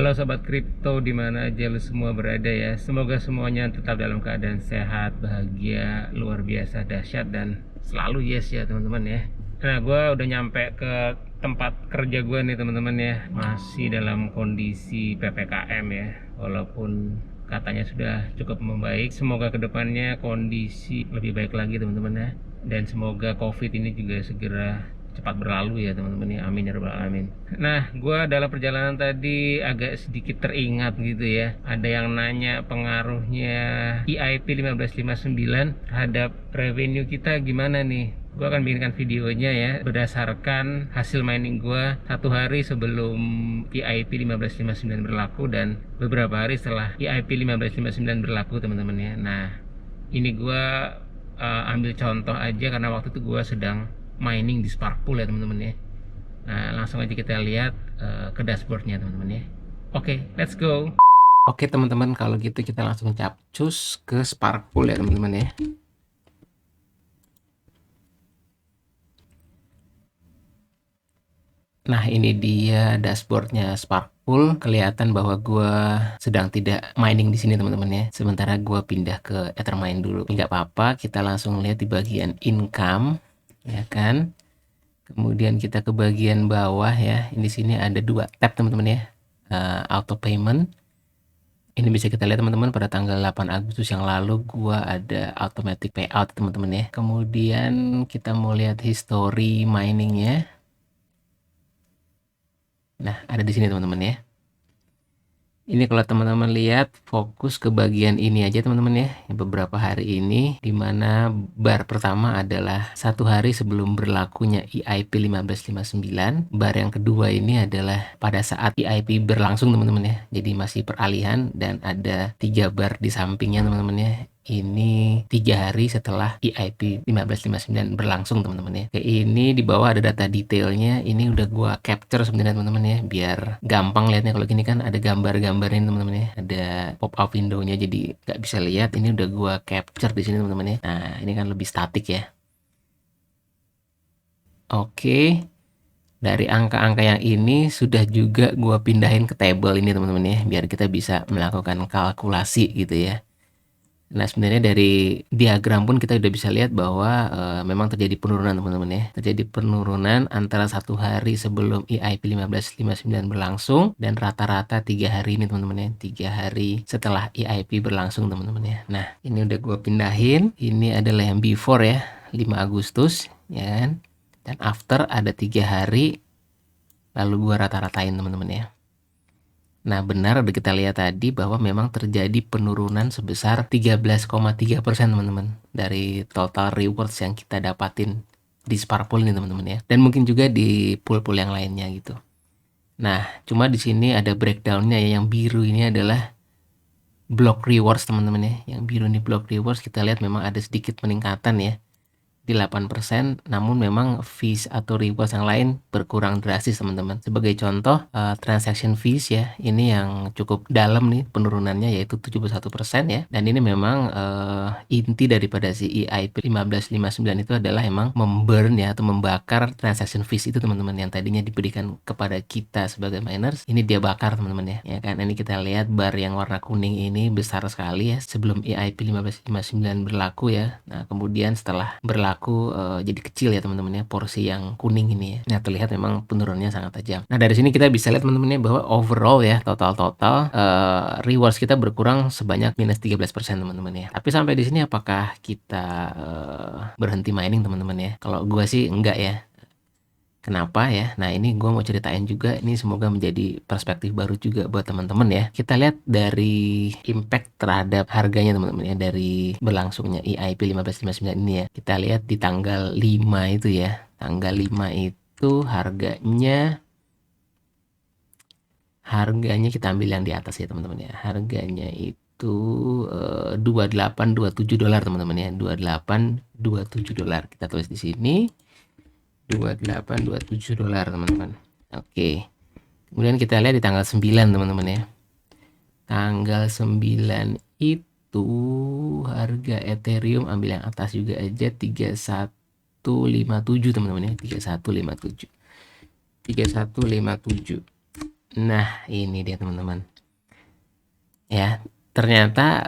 Halo sobat kripto, di mana aja lu semua berada ya. Semoga semuanya tetap dalam keadaan sehat, bahagia, luar biasa, dahsyat, dan selalu yes ya teman-teman ya. Nah, gue udah nyampe ke tempat kerja gue nih teman-teman ya. Masih dalam kondisi PPKM ya. Walaupun katanya sudah cukup membaik, semoga kedepannya kondisi lebih baik lagi teman-teman ya. Dan semoga COVID ini juga segera cepat berlalu ya teman-teman ya, amin ya rabbal alamin. Nah, gue dalam perjalanan tadi agak sedikit teringat gitu ya, ada yang nanya pengaruhnya EIP 1559 terhadap revenue kita gimana nih. Gue akan bikinkan videonya ya berdasarkan hasil mining gue satu hari sebelum EIP 1559 berlaku dan beberapa hari setelah EIP 1559 berlaku teman-teman ya. Nah, ini gue ambil contoh aja karena waktu itu gue sedang mining di Sparkpool ya teman-teman ya. Nah, langsung aja kita lihat ke dashboardnya teman-teman ya. Oke, let's go. Oke teman-teman, kalau gitu kita langsung capcus ke Sparkpool ya teman-teman ya. Nah, ini dia dashboardnya Sparkpool. Kelihatan bahwa gue sedang tidak mining di sini teman-teman ya. Sementara gue pindah ke Ethermine dulu. Nggak apa-apa, kita langsung lihat di bagian income, ya kan. Kemudian kita ke bagian bawah ya. Di sini ada dua tab teman-teman ya. Auto payment. Ini bisa kita lihat teman-teman pada tanggal 8 Agustus yang lalu gua ada automatic payout teman-teman ya. Kemudian kita mau lihat history miningnya. Nah, ada di sini teman-teman ya. Ini kalau teman-teman lihat fokus ke bagian ini aja teman-teman ya. Beberapa hari ini dimana bar pertama adalah satu hari sebelum berlakunya EIP 1559. Bar yang kedua ini adalah pada saat EIP berlangsung teman-teman ya. Jadi masih peralihan dan ada 3 bar di sampingnya teman-teman ya. Ini 3 hari setelah EIP 1559 berlangsung teman-teman ya. Oke, ini di bawah ada data detailnya. Ini udah gua capture sebenarnya teman-teman ya, biar gampang lihatnya. Kalau gini kan ada gambar-gambarnya teman-teman ya, ada pop up window-nya jadi nggak bisa lihat. Ini udah gua capture di sini teman-teman ya. Nah, ini kan lebih statik ya. Oke. Dari angka-angka yang ini sudah juga gua pindahin ke table ini teman-teman ya, biar kita bisa melakukan kalkulasi gitu ya. Nah, sebenarnya dari diagram pun kita udah bisa lihat bahwa memang terjadi penurunan teman-teman ya. Terjadi penurunan antara satu hari sebelum EIP 1559 berlangsung dan rata-rata 3 hari ini teman-teman ya. 3 hari setelah EIP berlangsung teman-teman ya. Nah, ini udah gue pindahin. Ini adalah yang before ya, 5 Agustus ya kan. Dan after ada 3 hari lalu gue rata-ratain teman-teman ya. Nah, benar udah kita lihat tadi bahwa memang terjadi penurunan sebesar 13,3% teman-teman dari total rewards yang kita dapatin di Sparkpool ini teman-teman ya. Dan mungkin juga di pool-pool yang lainnya gitu. Nah, cuma di sini ada breakdown-nya ya. Yang biru ini adalah block rewards teman-teman ya. Yang biru ini block rewards, kita lihat memang ada sedikit peningkatan ya di 8%, namun memang fees atau rewards yang lain berkurang drastis teman-teman. Sebagai contoh, transaction fees ya, ini yang cukup dalam nih penurunannya yaitu 71% ya. Dan ini memang inti daripada si EIP 1559 itu adalah emang memburn ya atau membakar transaction fees itu teman-teman, yang tadinya diberikan kepada kita sebagai miners, ini dia bakar teman-teman ya. Ya kan, ini kita lihat bar yang warna kuning ini besar sekali ya sebelum EIP 1559 berlaku ya. Nah, kemudian setelah berlaku jadi kecil ya teman-teman ya, porsi yang kuning ini ya. Nah, terlihat memang penurunannya sangat tajam. Nah, dari sini kita bisa lihat teman-teman ya bahwa overall ya total rewards kita berkurang sebanyak minus 13% teman-teman ya. Tapi sampai di sini apakah kita berhenti mining teman-teman ya? Kalau gua sih enggak ya. Kenapa ya? Nah, ini gue mau ceritain juga. Ini semoga menjadi perspektif baru juga buat teman-teman ya. Kita lihat dari impact terhadap harganya teman-teman ya, dari berlangsungnya EIP 1559 ini ya. Kita lihat di tanggal 5 itu ya. Tanggal 5 itu harganya kita ambil yang di atas ya teman-teman ya. Harganya itu $2827 teman-teman ya. $2827. Kita tulis di sini. $2827 teman-teman. Oke. Kemudian kita lihat di tanggal 9 teman-teman ya. Tanggal 9 itu harga Ethereum, ambil yang atas juga aja, 3157 teman-teman ya. 3157. Nah, ini dia teman-teman. Ya, ternyata,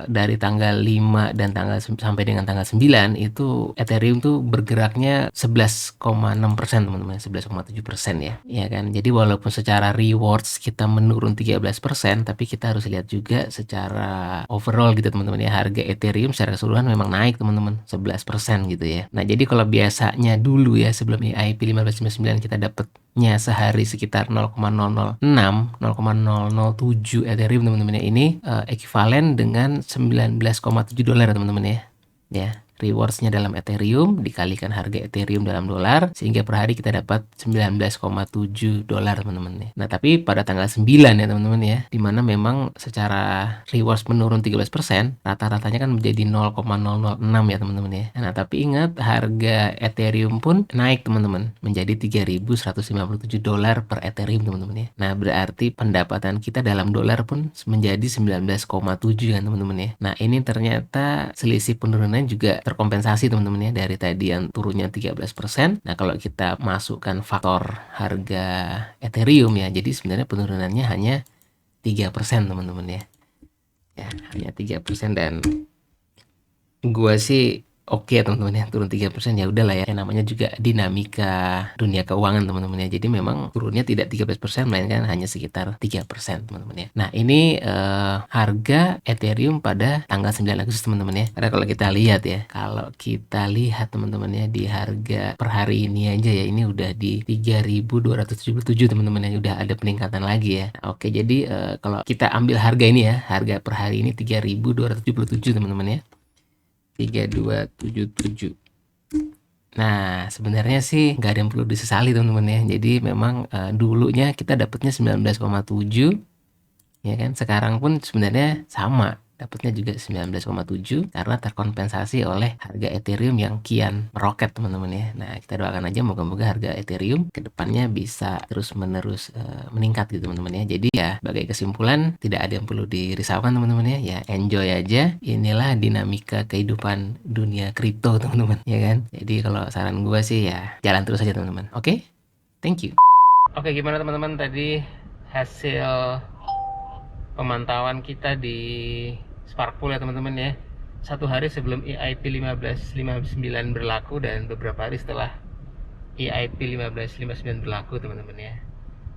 dari tanggal 5 dan sampai dengan tanggal 9 itu Ethereum tuh bergeraknya 11,6% teman-teman, 11,7% ya, ya kan. Jadi walaupun secara rewards kita menurun 13%, tapi kita harus lihat juga secara overall gitu teman-teman ya, harga Ethereum secara keseluruhan memang naik teman-teman, 11% gitu ya. Nah, jadi kalau biasanya dulu ya sebelum EIP 1559 kita dapatnya sehari sekitar 0,006, 0,007 Ethereum teman-teman ya. Ini ekuivalen dengan $19,7 teman-teman ya. Ya, rewards-nya dalam Ethereum dikalikan harga Ethereum dalam dolar sehingga per hari kita dapat $19,7 teman-teman ya. Nah, tapi pada tanggal 9 ya teman-teman ya, dimana memang secara rewards menurun 13%, rata-ratanya kan menjadi 0,006 ya teman-teman ya. Nah, tapi ingat harga Ethereum pun naik teman-teman menjadi $3.157 per Ethereum teman-teman ya. Nah, berarti pendapatan kita dalam dolar pun menjadi 19,7 kan teman-teman ya. Nah, ini ternyata selisih penurunan juga terkompensasi teman-teman ya dari tadi yang turunnya 13%. Nah, kalau kita masukkan faktor harga Ethereum ya, jadi sebenarnya penurunannya hanya 3% teman-teman ya. Ya, hanya 3% dan gua sih oke teman-teman ya, turun 3% ya udahlah ya. Yang namanya juga dinamika dunia keuangan teman-teman ya. Jadi memang turunnya tidak 13% melainkan hanya sekitar 3% teman-teman ya. Nah, ini harga Ethereum pada tanggal 9 Agustus teman-teman ya. Karena kalau kita lihat ya, teman-teman ya di harga per hari ini aja ya, ini udah di 3.277 teman-teman ya, udah ada peningkatan lagi ya. Nah, oke, jadi kalau kita ambil harga ini ya, harga per hari ini 3.277 teman-teman ya. 3277. Nah, sebenarnya sih nggak ada yang perlu disesali teman-teman ya. Jadi memang dulunya kita dapatnya 19,7 ya kan. Sekarang pun sebenarnya sama, dapatnya juga 19,7 karena terkompensasi oleh harga Ethereum yang kian meroket teman-teman ya. Nah, kita doakan aja moga-moga harga Ethereum ke depannya bisa terus-menerus meningkat gitu teman-teman ya. Jadi ya sebagai kesimpulan tidak ada yang perlu dirisaukan teman-teman ya. Ya enjoy aja. Inilah dinamika kehidupan dunia kripto teman-teman ya kan. Jadi kalau saran gue sih ya jalan terus aja teman-teman. Oke? Thank you. Oke, gimana teman-teman tadi hasil pemantauan kita di Sparkpool ya teman-teman ya. Satu hari sebelum EIP 1559 berlaku dan beberapa hari setelah EIP 1559 berlaku teman-teman ya.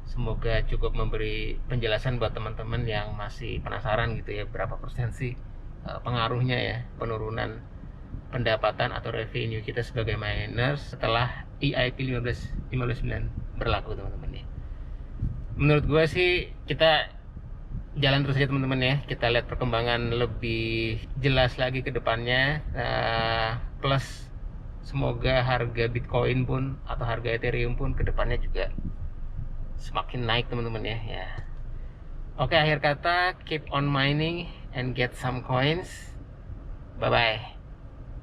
Semoga cukup memberi penjelasan buat teman-teman yang masih penasaran gitu ya, berapa persen sih pengaruhnya ya penurunan pendapatan atau revenue kita sebagai miners setelah EIP 1559 berlaku teman-teman ya. Menurut gue sih kita jalan terus aja teman-teman ya, kita lihat perkembangan lebih jelas lagi ke depannya. Plus semoga harga Bitcoin pun atau harga Ethereum pun ke depannya juga semakin naik teman-teman ya. Oke, akhir kata keep on mining and get some coins. Bye bye.